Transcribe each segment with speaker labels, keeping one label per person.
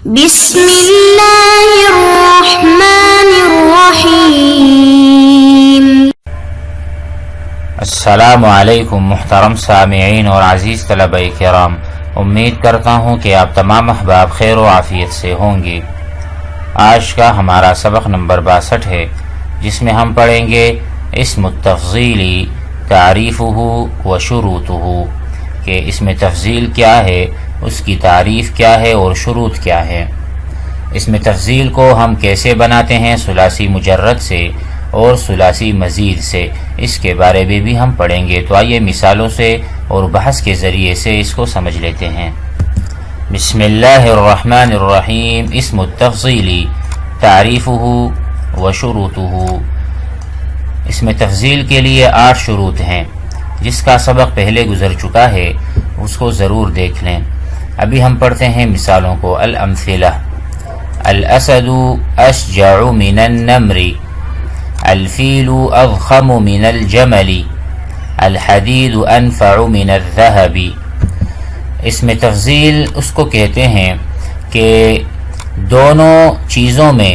Speaker 1: بسم اللہ الرحمن الرحیم۔
Speaker 2: السلام علیکم محترم سامعین اور عزیز طلبہ کرام، امید کرتا ہوں کہ آپ تمام احباب خیر و عافیت سے ہوں گے۔ آج کا ہمارا سبق نمبر 62 ہے، جس میں ہم پڑھیں گے اسم التفضیلی تعریفہ و شروطہ، کہ اسم تفضیل کیا ہے، اس کی تعریف کیا ہے اور شروط کیا ہے۔ اسم تفضیل کو ہم کیسے بناتے ہیں، ثلاثی مجرد سے اور ثلاثی مزید سے، اس کے بارے میں بھی ہم پڑھیں گے۔ تو آئیے مثالوں سے اور بحث کے ذریعے سے اس کو سمجھ لیتے ہیں۔ بسم اللہ الرحمن الرحیم۔ اسم التفضیلی تعریفہ و شروطہ۔ اسم تفضیل کے لیے 8 شروط ہیں، جس کا سبق پہلے گزر چکا ہے، اس کو ضرور دیکھ لیں۔ ابھی ہم پڑھتے ہیں مثالوں کو۔ الامثلہ: الاسد اشجع من النمر، الفیل اضخم من الجمل، الحدید انفع من الذهب۔ اسم تفضیل اس کو کہتے ہیں کہ دونوں چیزوں میں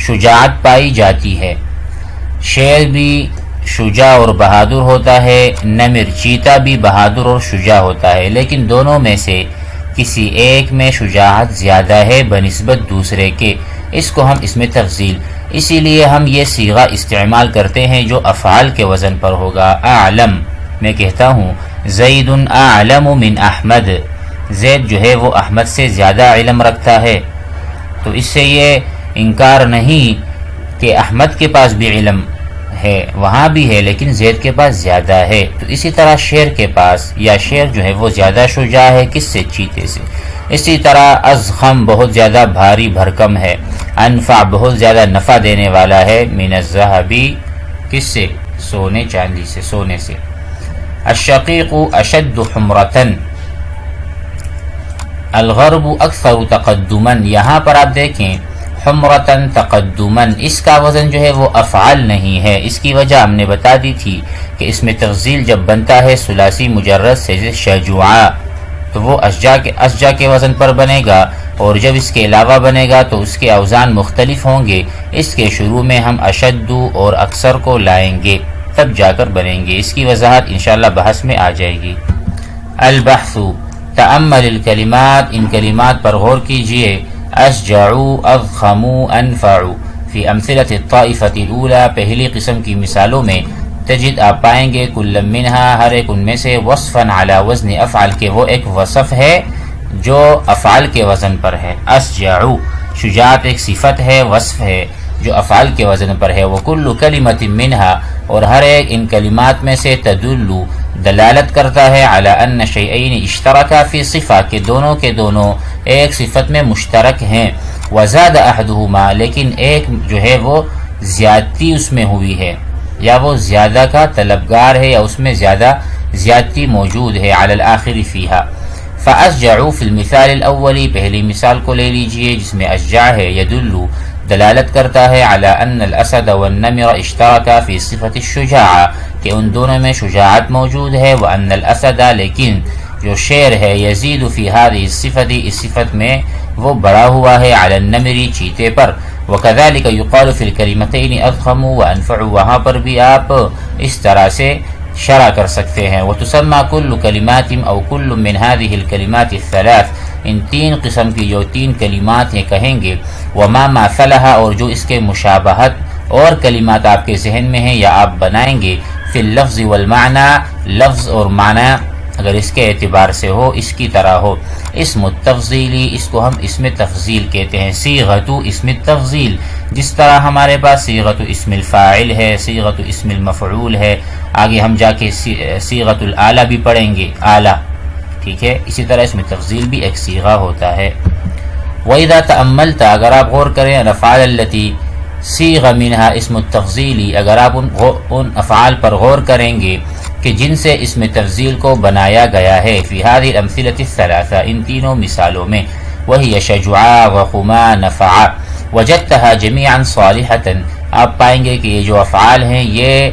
Speaker 2: شجاعت پائی جاتی ہے۔ شیر بھی شجاع اور بہادر ہوتا ہے، نمر چیتا بھی بہادر اور شجاع ہوتا ہے، لیکن دونوں میں سے کسی ایک میں شجاعت زیادہ ہے بنسبت دوسرے کے، اس کو ہم اسم تفضیل، اسی لیے ہم یہ صیغہ استعمال کرتے ہیں جو افعال کے وزن پر ہوگا۔ اعلم، میں کہتا ہوں زید اعلم من احمد، زید جو ہے وہ احمد سے زیادہ علم رکھتا ہے، تو اس سے یہ انکار نہیں کہ احمد کے پاس بھی علم ہے، وہاں بھی ہے، لیکن زید کے پاس زیادہ ہے۔ تو اسی طرح شیر کے پاس، یا شیر جو ہے وہ زیادہ شجاع ہے، کس سے؟ چیتے سے۔ اسی طرح اضخم بہت زیادہ بھاری بھرکم ہے، انفع بہت زیادہ نفع دینے والا ہے، من الذهب کس سے؟ سونے چاندی سے، سونے سے۔ الشقیق اشد حمرتن، الغرب اکثر تقدما، یہاں پر آپ دیکھیں حمرتن تقدمن، اس کا وزن جو ہے وہ افعال نہیں ہے۔ اس کی وجہ ہم نے بتا دی تھی کہ اسم تفضیل جب بنتا ہے ثلاثی مجرد سے، شجوعا، تو وہ اشجع کے وزن پر بنے گا، اور جب اس کے علاوہ بنے گا تو اس کے اوزان مختلف ہوں گے۔ اس کے شروع میں ہم اشد اور اکثر کو لائیں گے، تب جا کر بنیں گے۔ اس کی وضاحت انشاءاللہ بحث میں آ جائے گی۔ البحث: تأمل الکلمات، ان کلمات پر غور کیجئے۔ اشجع، اضخم، انفع۔ فی امثلۃ الطائفۃ الاولی، پہلی قسم کی مثالوں میں تجد آپ پائیں گے کل منہا، ہر ایک ان میں سے، وصفا علی وزن افعل، کے وہ ایک وصف ہے جو افعال کے وزن پر ہے۔ اشجع شجاعت ایک صفت ہے، وصف ہے جو افعال کے وزن پر ہے۔ وکل کلمۃ منہا، اور ہر ایک ان کلمات میں سے، تدل دلالت کرتا ہے، علی ان شیئین اشترکا فی صفہ، کہ دونوں کے دونوں ایک صفت میں مشترک ہیں۔ وزاد احدہما، لیکن ایک جو ہے وہ زیادتی اس میں ہوئی ہے، یا وہ زیادہ کا طلبگار ہے، یا اس میں زیادہ زیادتی موجود ہے، علی الآخر فیہا۔ فأشجع فی المثال الاولی، پہلی مثال کو لے لیجئے جس میں اشجع ہے، یدل دلالت کرتا ہے، علی ان الاسد والنمر اشترکا فی صفت الشجاعہ، کہ ان دونوں میں شجاعت موجود ہے، وان الاسد، لیکن جو شیر ہے، یزید فی ہذہ الصفۃ، اس صفت میں وہ بڑا ہوا ہے، علی النمر چیتے پر۔ وکذلک یقال فی الکلمتین اضخم وانفع، وہاں پر بھی آپ اس طرح سے شرح کر سکتے ہیں۔ وتسمى كل کلمات او كل من هذه الكلمات الثلاث، ان 3 قسم کی جو 3 کلمات ہیں کہیں گے، وما ماثلها، اور جو اس کے مشابہت اور کلمات آپ کے ذہن میں ہیں یا آپ بنائیں گے، فی اللفظ والمعنی، لفظ اور معنی اگر اس کے اعتبار سے ہو، اس کی طرح ہو۔ اسم التفضیلی، اس کو ہم اسم تفضیل کہتے ہیں۔ صیغۃ اسم التفضیل، جس طرح ہمارے پاس صیغۃ اسم الفاعل ہے، صیغۃ اسم المفعول ہے، آگے ہم جا کے صیغۃ الآلہ بھی پڑھیں گے، آلہ، ٹھیک ہے، اسی طرح اسم تفضیل بھی ایک صیغہ ہوتا ہے۔ وَإِذَا تَأَمَّلْتَ، اگر آپ غور کریں، الافعال التي صیغ منها اسم التفضیلی، اگر آپ ان افعال پر غور کریں گے کہ جن سے اسم تفضیل کو بنایا گیا ہے، فی هذه الامثلة الثلاثة، ان تینوں مثالوں میں، وہی شجعا، وخما، نفع، وجدتها جميعا صالحة، آپ پائیں گے کہ یہ جو افعال ہیں یہ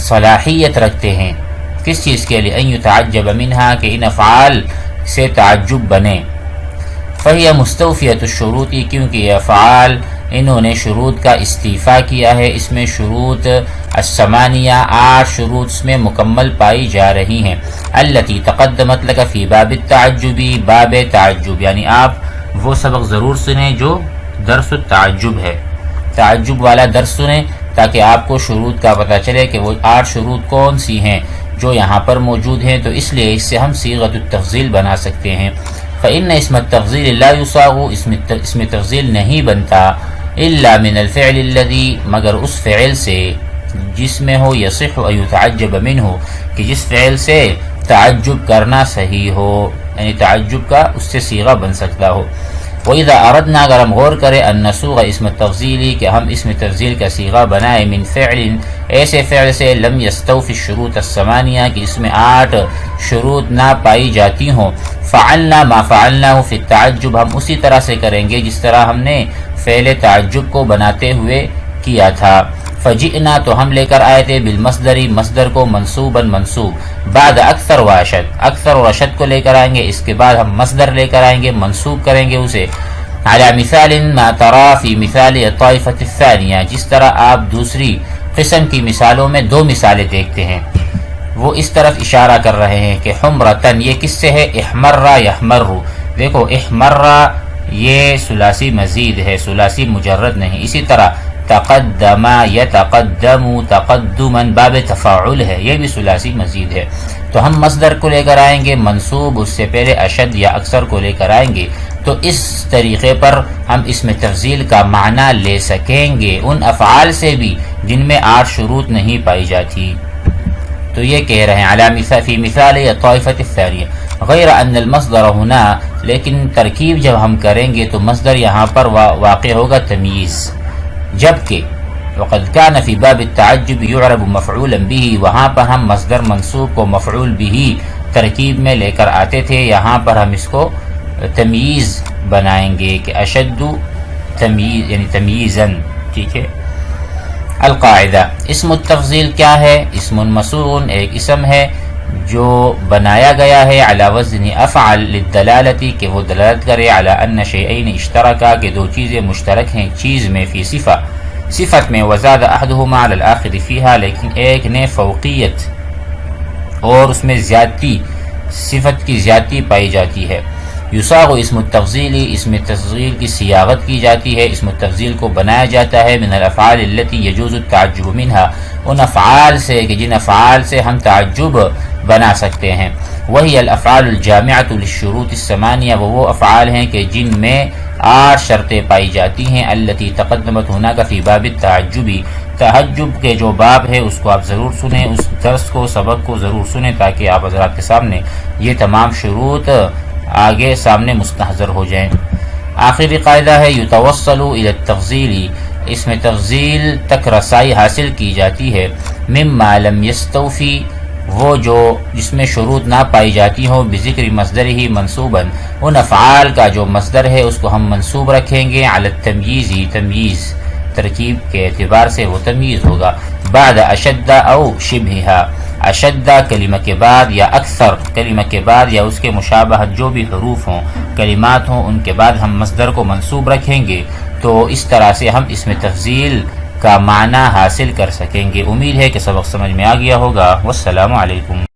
Speaker 2: صلاحیت رکھتے ہیں، کس چیز کے لیے؟ ان یتعجب منها، کہ ان افعال سے تعجب بنے، فہی مستوفیۃ الشروطی، کیونکہ یہ افعال انہوں نے شروط کا استیفا کیا ہے، اس میں شروط الثمانیہ 8 شروط اس میں مکمل پائی جا رہی ہیں۔ التی تقدمت لک فی باب التعجبی، باب تعجب، یعنی آپ وہ سبق ضرور سنیں جو درس التعجب ہے، تعجب والا درس سنیں تاکہ آپ کو شروط کا پتہ چلے کہ وہ 8 شروط کون سی ہیں جو یہاں پر موجود ہیں، تو اس لیے اس سے ہم صیغۃ التفضیل بنا سکتے ہیں۔ فإن اسم التفضیل لا يصاغ، اسم تفضیل نہیں بنتا الا من الفعل الذي، مگر اس فعل سے جس میں ہو یصح ان يتعجب منہ، کہ جس فعل سے تعجب کرنا صحیح ہو، یعنی تعجب کا اس سے صیغہ بن سکتا ہو۔ وَإِذَا أَرَدْنَا، اگر ہم غور کریں ان نسوغ اسم التفضیلی، کہ ہم اسم تفضیل کا صیغہ بنائے من فعل، ایسے فعل سے لم يستوفی الشروط الثمانیہ، کہ اس میں 8 شروط نہ پائی جاتی ہوں، فعلنا ما فعلناه فی التعجب، ہم اسی طرح سے کریں گے جس طرح ہم نے فعل تعجب کو بناتے ہوئے کیا تھا۔ فجئنا، تو ہم لے کر آئے تھے بالمصدری، مصدر کو منصوبا منصوب، بعد اکثر و اشد، اکثر اور اشد کو لے کر آئیں گے، اس کے بعد ہم مصدر لے کر آئیں گے، منصوب کریں گے اسے علی مثال ما ترى فی مثال الطائفة الثانیہ، جس طرح آپ دوسری قسم کی مثالوں میں 2 مثالیں دیکھتے ہیں، وہ اس طرف اشارہ کر رہے ہیں کہ حمرتن، یہ کس سے ہے؟ احمرہ یحمر، دیکھو احمرہ یہ ثلاثی مزید ہے، ثلاثی مجرد نہیں۔ اسی طرح تقدم یتقدم تقدما باب تفاعل ہے، یہ بھی ثلاثی مزید ہے۔ تو ہم مصدر کو لے کر آئیں گے منصوب، اس سے پہلے اشد یا اکثر کو لے کر آئیں گے، تو اس طریقے پر ہم اسم تفضیل کا معنی لے سکیں گے ان افعال سے بھی جن میں 8 شروط نہیں پائی جاتی۔ تو یہ کہہ رہے ہیں علی مثال فی مثال الطائفة الثانیہ، غیر ان المصدر ہونا، لیکن ترکیب جب ہم کریں گے تو مصدر یہاں پر واقع ہوگا تمییز، جبکہ وقد کان فی باب التعجب یعرب مفعولا به، وہاں پر ہم مصدر منصوب کو مفعول به ترکیب میں لے کر آتے تھے، یہاں پر ہم اس کو تمییز بنائیں گے کہ اشد تمییز، یعنی تمییزن، ٹھیک ہے۔ القاعدہ، اسم التفضیل کیا ہے؟ اسم مسوغ، ایک اسم ہے جو بنایا گیا ہے علی وزن افعل للدلالتی، کہ وہ دلالت کرے علی ان شیئین اشترکا، کہ 2 چیزیں مشترک ہیں چیز میں، فی صفہ، صفت میں، وزاد احدہما علی الاخر فیہا، لیکن ایک نے فوقیت اور اس میں زیادتی، صفت کی زیادتی پائی جاتی ہے۔ یصاغ اسم التفضیلی، اسم تفضیل کی صیاغت کی جاتی ہے، اسم التفضیل کو بنایا جاتا ہے من الافعال التي يجوز التعجب منها، ان افعال سے کہ جن افعال سے ہم تعجب بنا سکتے ہیں۔ وہی الافعال الجامعۃ للشروط الثمانیہ، وہ افعال ہیں کہ جن میں 8 شرطیں پائی جاتی ہیں، التي تقدمت هناك في باب التعجب، تعجب کے جو باب ہے اس کو آپ ضرور سنیں، اس درس کو، سبق کو ضرور سنیں تاکہ آپ حضرات کے سامنے یہ تمام شروط آگے سامنے مستحضر ہو جائیں۔ آخری قاعدہ ہے یتوصل الی التفضیل، اس میں تفضیل تک رسائی حاصل کی جاتی ہے، مما لم یستوفی، وہ جو جس میں شروط نہ پائی جاتی ہوں، بذکر مصدرہ منصوبا، ان افعال کا جو مصدر ہے اس کو ہم منصوب رکھیں گے علی التمییز، تمییز ترکیب کے اعتبار سے وہ تمییز ہوگا، بعد اشد او شبہہا، اشدہ کلمہ کے بعد یا اکثر کلمہ کے بعد یا اس کے مشابہت جو بھی حروف ہوں، کلمات ہوں، ان کے بعد ہم مصدر کو منصوب رکھیں گے، تو اس طرح سے ہم اسم تفضیل کا معنی حاصل کر سکیں گے۔ امید ہے کہ سبق سمجھ میں آ گیا ہوگا۔ والسلام علیکم۔